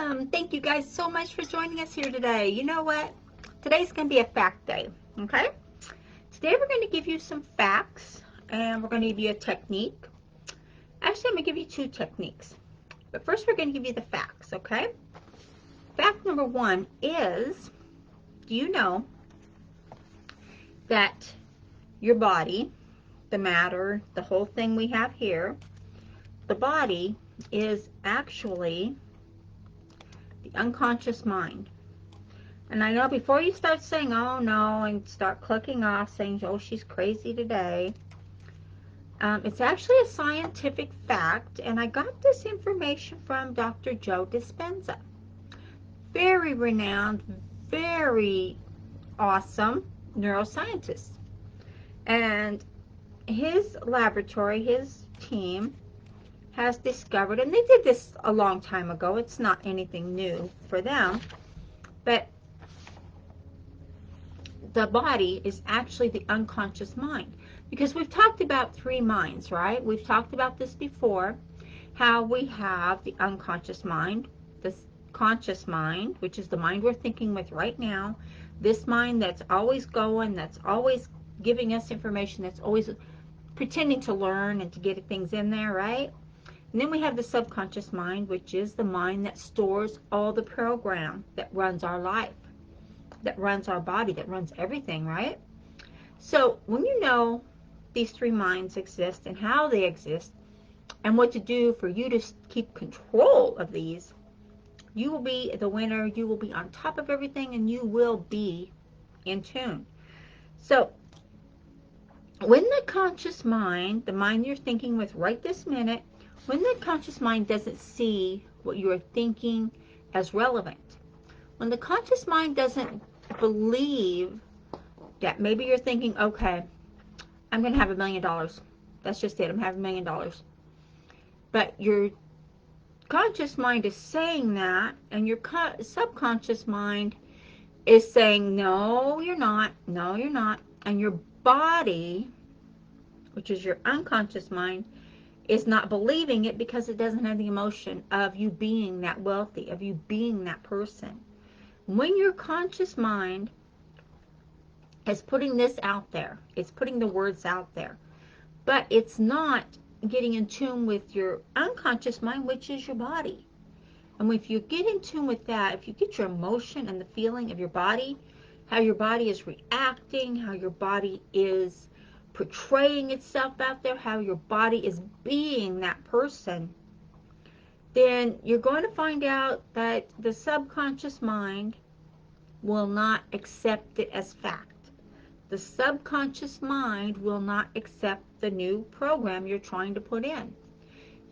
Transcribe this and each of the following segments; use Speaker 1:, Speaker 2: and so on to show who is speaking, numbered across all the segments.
Speaker 1: Awesome. Thank you guys so much for joining us here today. You know what? Today's going to be a fact day, okay? Today we're going to give you some facts, and we're going to give you a technique. Actually, I'm going to give you two techniques. But first, we're going to give you the facts, okay? Fact number one is, do you know that your body, the matter, the whole thing we have here, the body is actually the unconscious mind? And I know before you start saying, oh no, and start clicking off saying, oh, she's crazy today, it's actually a scientific fact, and I got this information from Dr. Joe Dispenza. Very renowned, very awesome neuroscientist. And his laboratory, his team, has discovered, and they did this a long time ago, it's not anything new for them, but the body is actually the unconscious mind. Because we've talked about three minds, right? We've talked about this before, how we have the unconscious mind, the conscious mind, which is the mind we're thinking with right now, this mind that's always going, that's always giving us information, that's always pretending to learn and to get things in there, right? And then we have the subconscious mind, which is the mind that stores all the program that runs our life, that runs our body, that runs everything, right? So when you know these three minds exist and how they exist and what to do for you to keep control of these, you will be the winner, you will be on top of everything, and you will be in tune. So when the conscious mind, the mind you're thinking with right this minute, when the conscious mind doesn't see what you are thinking as relevant, when the conscious mind doesn't believe that maybe you're thinking, okay, I'm going to have $1 million. That's just it. I'm having $1 million. But your conscious mind is saying that, and your subconscious mind is saying, no, you're not. No, you're not. And your body, which is your unconscious mind, is not believing it because it doesn't have the emotion of you being that wealthy, of you being that person. When your conscious mind is putting this out there, it's putting the words out there, but it's not getting in tune with your unconscious mind, which is your body. And if you get in tune with that, if you get your emotion and the feeling of your body, how your body is reacting, how your body is portraying itself out there, how your body is being that person, then you're going to find out that the subconscious mind will not accept it as fact. The subconscious mind will not accept the new program you're trying to put in.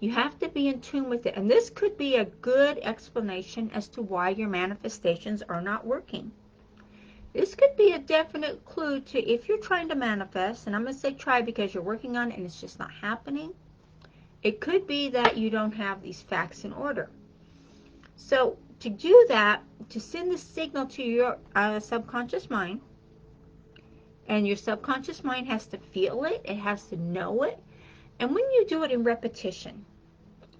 Speaker 1: You have to be in tune with it. And this could be a good explanation as to why your manifestations are not working. This could be a definite clue to if you're trying to manifest, and I'm going to say try because you're working on it and it's just not happening. It could be that you don't have these facts in order. So to do that, to send the signal to your subconscious mind, and your subconscious mind has to feel it, it has to know it. And when you do it in repetition,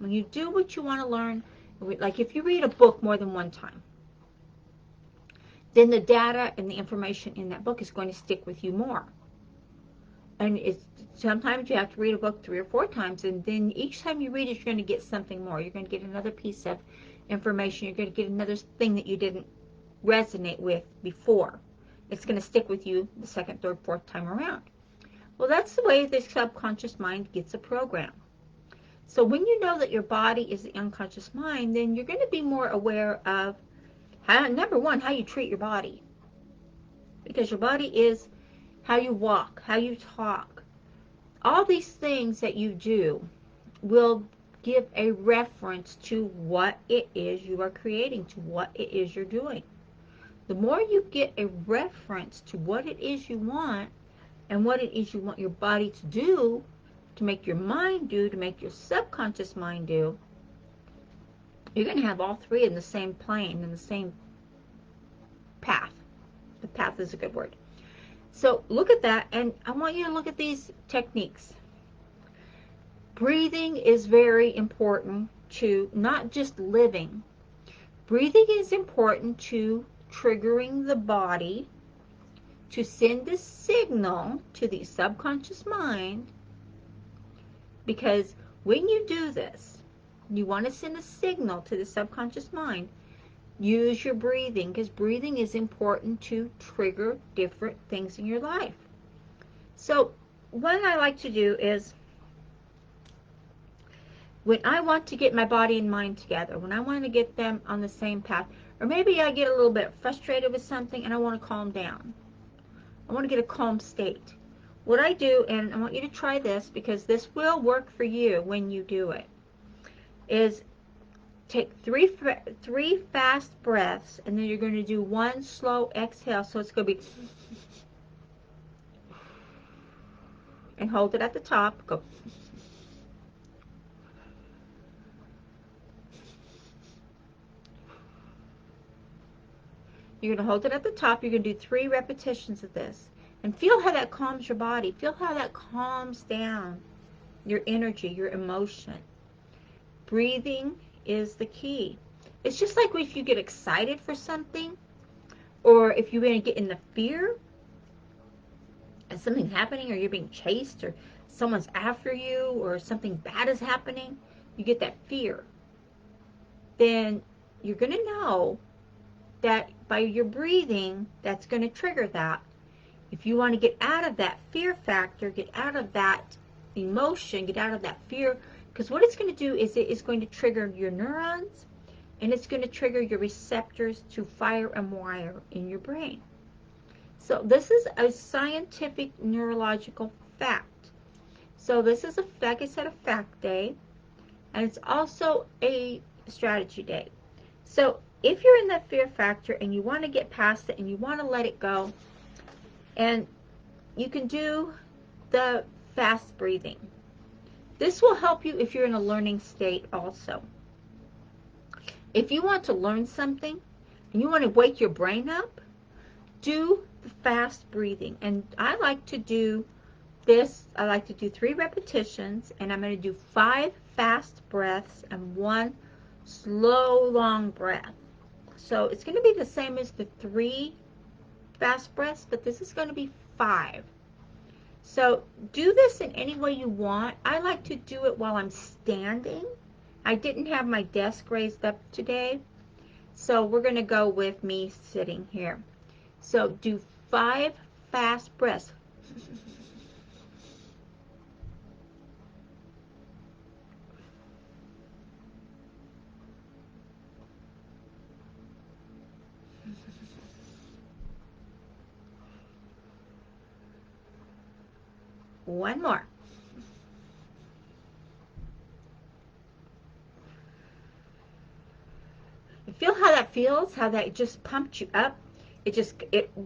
Speaker 1: when you do what you want to learn, like if you read a book more than one time, then the data and the information in that book is going to stick with you more. And sometimes you have to read a book 3 or 4 times, and then each time you read it, you're going to get something more. You're going to get another piece of information. You're going to get another thing that you didn't resonate with before. It's going to stick with you the second, third, fourth time around. Well, that's the way the subconscious mind gets a program. So when you know that your body is the unconscious mind, then you're going to be more aware of, number one, how you treat your body. Because your body is how you walk, how you talk. All these things that you do will give a reference to what it is you are creating, to what it is you're doing. The more you get a reference to what it is you want and what it is you want your body to do, to make your mind do, to make your subconscious mind do, you're going to have all three in the same plane, in the same path. The path is a good word. So look at that, and I want you to look at these techniques. Breathing is very important to not just living, Breathing is important to triggering the body to send a signal to the subconscious mind, because when you do this, you want to send a signal to the subconscious mind. Use your breathing, because breathing is important to trigger different things in your life. So what I like to do is, when I want to get my body and mind together, when I want to get them on the same path, or maybe I get a little bit frustrated with something and I want to calm down. I want to get a calm state. What I do, and I want you to try this because this will work for you when you do it, is take three fast breaths, and then you're going to do one slow exhale. So it's going to be, and hold it at the top. Go. You're going to hold it at the top. You're going to do 3 repetitions of this. And feel how that calms your body. Feel how that calms down your energy, your emotion. Breathing is the key. It's just like if you get excited for something, or if you're going to get in the fear and something's happening, or you're being chased, or someone's after you, or something bad is happening, you get that fear. Then you're going to know that by your breathing, that's going to trigger that. If you want to get out of that fear factor, get out of that emotion, get out of that fear, because what it's going to do is it is going to trigger your neurons, and it's going to trigger your receptors to fire and wire in your brain. So this is a scientific neurological fact. So this is a, like I said, a fact day, and it's also a strategy day. So if you're in that fear factor and you want to get past it and you want to let it go, and you can do the fast breathing. This will help you if you're in a learning state also. If you want to learn something and you want to wake your brain up, do the fast breathing. And I like to do this. I like to do 3 repetitions, and I'm going to do 5 fast breaths and 1 slow, long breath. So it's going to be the same as the 3 fast breaths, but this is going to be 5. So do this in any way you want. I like to do it while I'm standing. I didn't have my desk raised up today, so we're going to go with me sitting here. So do 5 fast breaths. One more. You feel how that feels, how that just pumped you up. It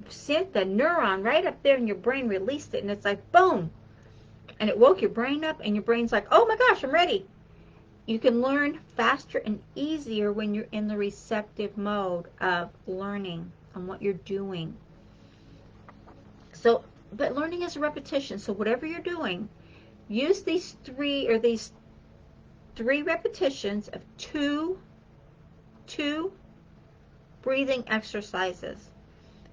Speaker 1: sent the neuron right up there in your brain, released it, and it's like boom, and it woke your brain up, and your brain's like, oh my gosh, I'm ready. You can learn faster and easier when you're in the receptive mode of learning and what you're doing. So, but learning is a repetition. So whatever you're doing, use these 3 repetitions of two breathing exercises.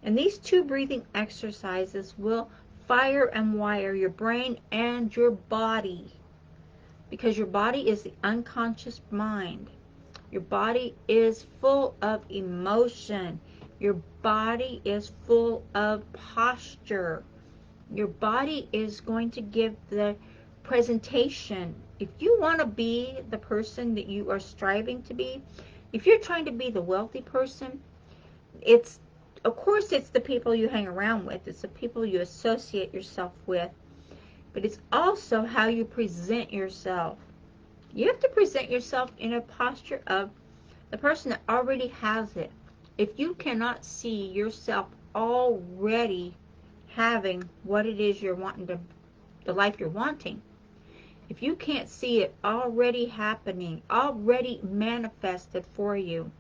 Speaker 1: And these 2 breathing exercises will fire and wire your brain and your body, because your body is the unconscious mind. Your body is full of emotion. Your body is full of posture. Your body is going to give the presentation. If you want to be the person that you are striving to be, if you're trying to be the wealthy person, it's, of course, it's the people you hang around with. It's the people you associate yourself with. But it's also how you present yourself. You have to present yourself in a posture of the person that already has it. If you cannot see yourself already having what it is you're wanting to, the life you're wanting, if you can't see it already happening, already manifested for you,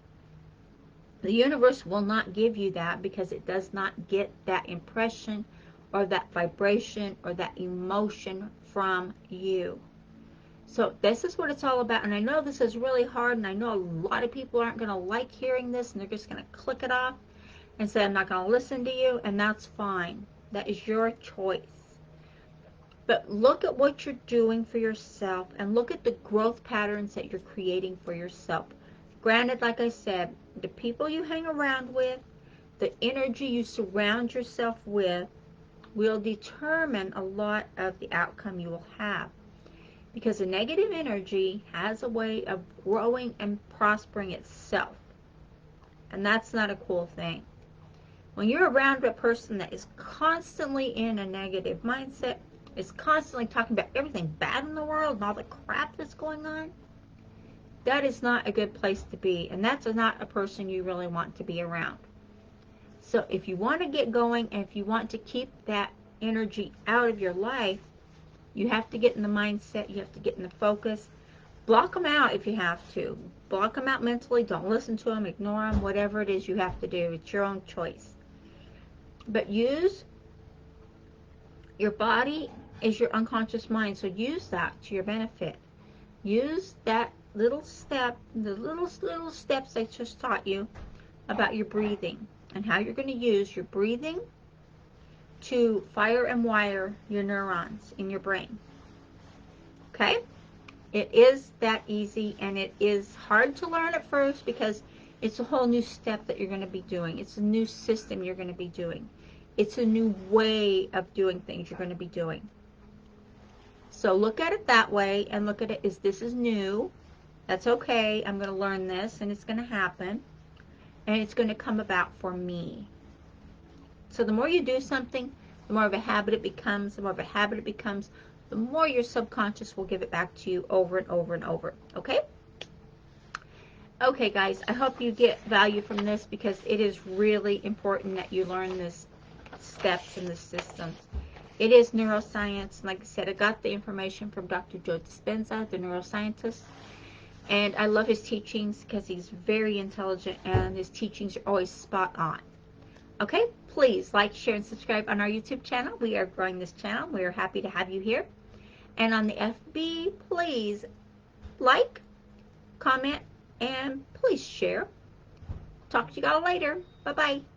Speaker 1: the universe will not give you that, because it does not get that impression or that vibration or that emotion from you. So this is what it's all about. And I know this is really hard, and I know a lot of people aren't going to like hearing this, and they're just going to click it off and say, I'm not going to listen to you, and that's fine. That is your choice. But look at what you're doing for yourself, and look at the growth patterns that you're creating for yourself. Granted, like I said, the people you hang around with, the energy you surround yourself with, will determine a lot of the outcome you will have. Because the negative energy has a way of growing and prospering itself. And that's not a cool thing. When you're around a person that is constantly in a negative mindset, is constantly talking about everything bad in the world and all the crap that's going on, that is not a good place to be. And that's not a person you really want to be around. So if you want to get going, and if you want to keep that energy out of your life, you have to get in the mindset, you have to get in the focus. Block them out if you have to. Block them out mentally. Don't listen to them, ignore them, whatever it is you have to do. It's your own choice. But use your body as your unconscious mind, so use that to your benefit. Use that little step, the little steps I just taught you about your breathing, and how you're going to use your breathing to fire and wire your neurons in your brain. Okay? It is that easy, and it is hard to learn at first because it's a whole new step that you're going to be doing. It's a new system you're going to be doing. It's a new way of doing things you're going to be doing. So look at it that way, and look at it as this is new. That's okay. I'm going to learn this, and it's going to happen, and it's going to come about for me. So the more you do something, the more of a habit it becomes. The more of a habit it becomes, the more your subconscious will give it back to you over and over and over. Okay? Okay, guys, I hope you get value from this, because it is really important that you learn this steps and the systems. It is neuroscience. Like I said, I got the information from Dr. Joe Dispenza, the neuroscientist. And I love his teachings because he's very intelligent, and his teachings are always spot on. Okay, please like, share, and subscribe on our YouTube channel. We are growing this channel. We are happy to have you here. And on the FB, please like, comment, and please share. Talk to you all later. Bye-bye.